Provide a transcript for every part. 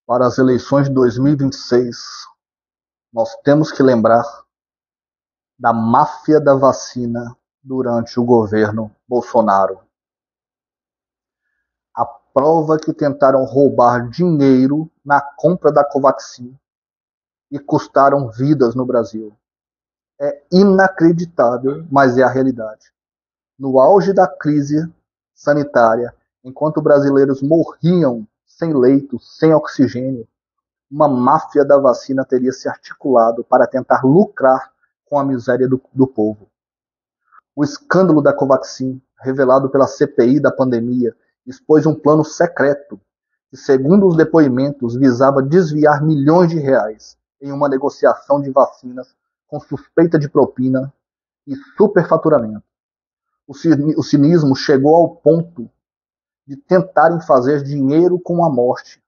Para as eleições de 2026, nós temos que lembrar da máfia da vacina durante o governo Bolsonaro. A prova que tentaram roubar dinheiro na compra da Covaxin e custaram vidas no Brasil. É inacreditável, mas é a realidade. No auge da crise sanitária, enquanto brasileiros morriam sem leitos, sem oxigênio, uma máfia da vacina teria se articulado para tentar lucrar com a miséria do povo. O escândalo da Covaxin, revelado pela CPI da pandemia, expôs um plano secreto que, segundo os depoimentos, visava desviar milhões de reais em uma negociação de vacinas com suspeita de propina e superfaturamento. O cinismo chegou ao ponto de tentarem fazer dinheiro com a morte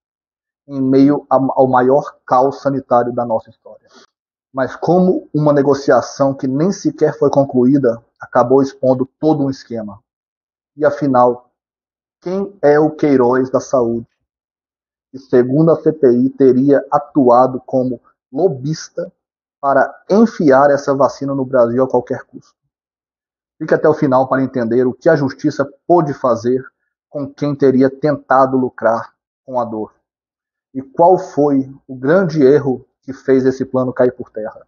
em meio ao maior caos sanitário da nossa história. Mas como uma negociação que nem sequer foi concluída acabou expondo todo um esquema. E afinal, quem é o Queiroz da saúde? Que, segundo a CPI, teria atuado como lobista para enfiar essa vacina no Brasil a qualquer custo. Fique até o final para entender o que a justiça pôde fazer com quem teria tentado lucrar com a dor. E qual foi o grande erro que fez esse plano cair por terra?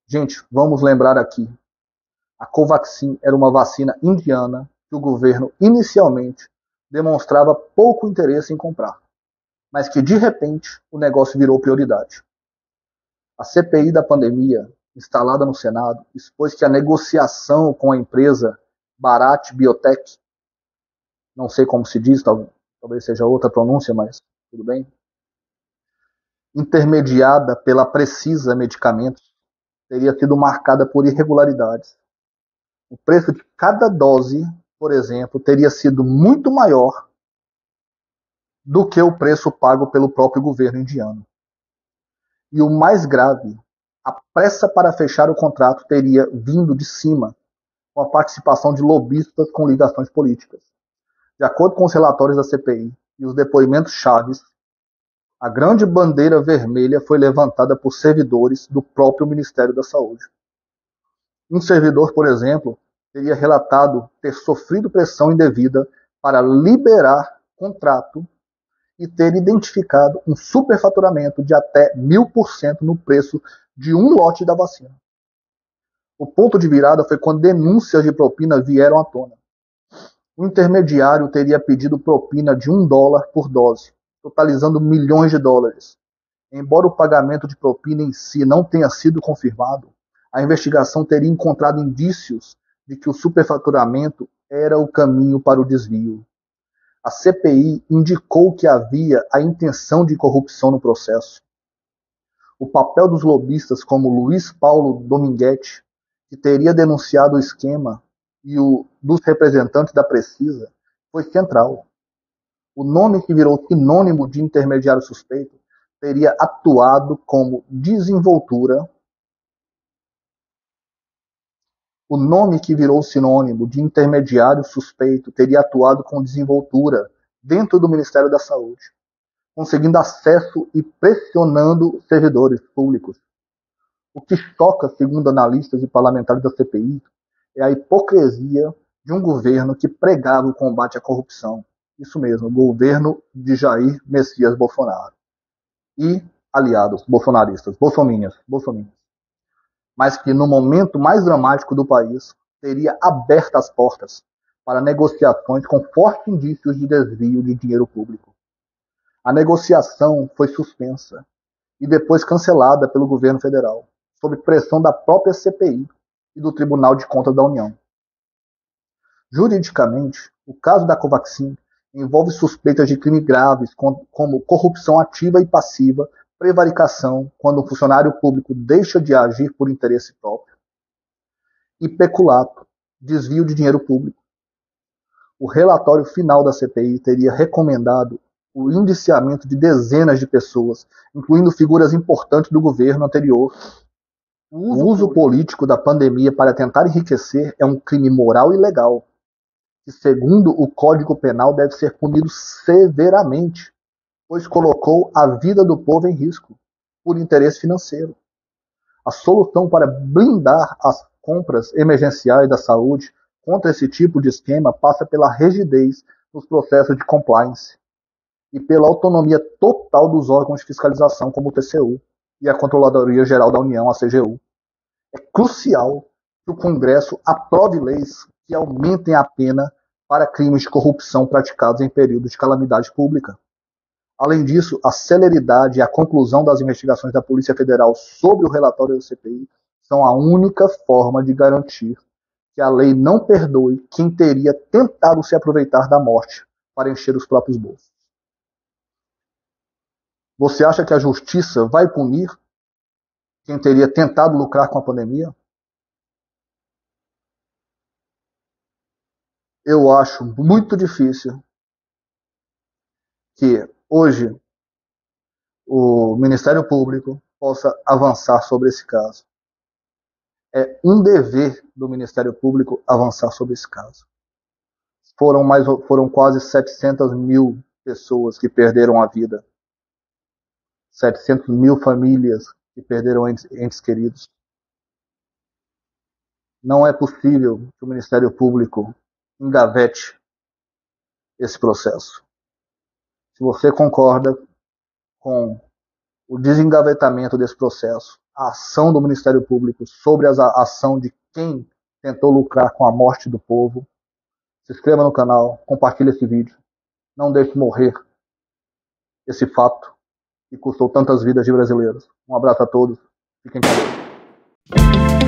Gente, vamos lembrar aqui. A Covaxin era uma vacina indiana que o governo inicialmente demonstrava pouco interesse em comprar, mas que de repente o negócio virou prioridade. A CPI da pandemia, instalada no Senado, expôs que a negociação com a empresa Bharat Biotech, não sei como se diz, talvez seja outra pronúncia, mas tudo bem, intermediada pela Precisa Medicamentos, teria sido marcada por irregularidades. O preço de cada dose, por exemplo, teria sido muito maior do que o preço pago pelo próprio governo indiano. E o mais grave, a pressa para fechar o contrato teria vindo de cima, com a participação de lobistas com ligações políticas. De acordo com os relatórios da CPI e os depoimentos chaves, a grande bandeira vermelha foi levantada por servidores do próprio Ministério da Saúde. Um servidor, por exemplo, teria relatado ter sofrido pressão indevida para liberar contrato e ter identificado um superfaturamento de até 1000% no preço de um lote da vacina. O ponto de virada foi quando denúncias de propina vieram à tona. O intermediário teria pedido propina de $1 por dose, totalizando milhões de dólares. Embora o pagamento de propina em si não tenha sido confirmado, a investigação teria encontrado indícios de que o superfaturamento era o caminho para o desvio. A CPI indicou que havia a intenção de corrupção no processo. O papel dos lobistas como Luiz Paulo Dominguete, que teria denunciado o esquema, e o dos representantes da Precisa, foi central. O nome que virou sinônimo de intermediário suspeito teria atuado como desenvoltura. O nome que virou sinônimo de intermediário suspeito teria atuado com desenvoltura dentro do Ministério da Saúde, conseguindo acesso e pressionando servidores públicos. O que choca, segundo analistas e parlamentares da CPI, é a hipocrisia de um governo que pregava o combate à corrupção. Isso mesmo, o governo de Jair Messias Bolsonaro. E aliados bolsonaristas, bolsominions. Mas que no momento mais dramático do país, teria aberto as portas para negociações com fortes indícios de desvio de dinheiro público. A negociação foi suspensa e depois cancelada pelo governo federal, sob pressão da própria CPI e do Tribunal de Contas da União. Juridicamente, o caso da Covaxin envolve suspeitas de crimes graves como corrupção ativa e passiva, prevaricação, quando um funcionário público deixa de agir por interesse próprio, e peculato, desvio de dinheiro público. O relatório final da CPI teria recomendado o indiciamento de dezenas de pessoas, incluindo figuras importantes do governo anterior. O uso político da pandemia para tentar enriquecer é um crime moral e legal, que, segundo o Código Penal, deve ser punido severamente, pois colocou a vida do povo em risco por interesse financeiro. A solução para blindar as compras emergenciais da saúde contra esse tipo de esquema passa pela rigidez nos processos de compliance e pela autonomia total dos órgãos de fiscalização, como o TCU e a Controladoria Geral da União, a CGU. É crucial que o Congresso aprove leis que aumentem a pena para crimes de corrupção praticados em períodos de calamidade pública. Além disso, a celeridade e a conclusão das investigações da Polícia Federal sobre o relatório da CPI são a única forma de garantir que a lei não perdoe quem teria tentado se aproveitar da morte para encher os próprios bolsos. Você acha que a justiça vai punir quem teria tentado lucrar com a pandemia? Eu acho muito difícil que hoje o Ministério Público possa avançar sobre esse caso. É um dever do Ministério Público avançar sobre esse caso. Foram quase 700 mil pessoas que perderam a vida. 700 mil famílias que perderam entes queridos. Não é possível que o Ministério Público engavete esse processo. Se você concorda com o desengavetamento desse processo, a ação do Ministério Público sobre a ação de quem tentou lucrar com a morte do povo, se inscreva no canal, compartilhe esse vídeo. Não deixe morrer esse fato que custou tantas vidas de brasileiros. Um abraço a todos. Fiquem com Deus.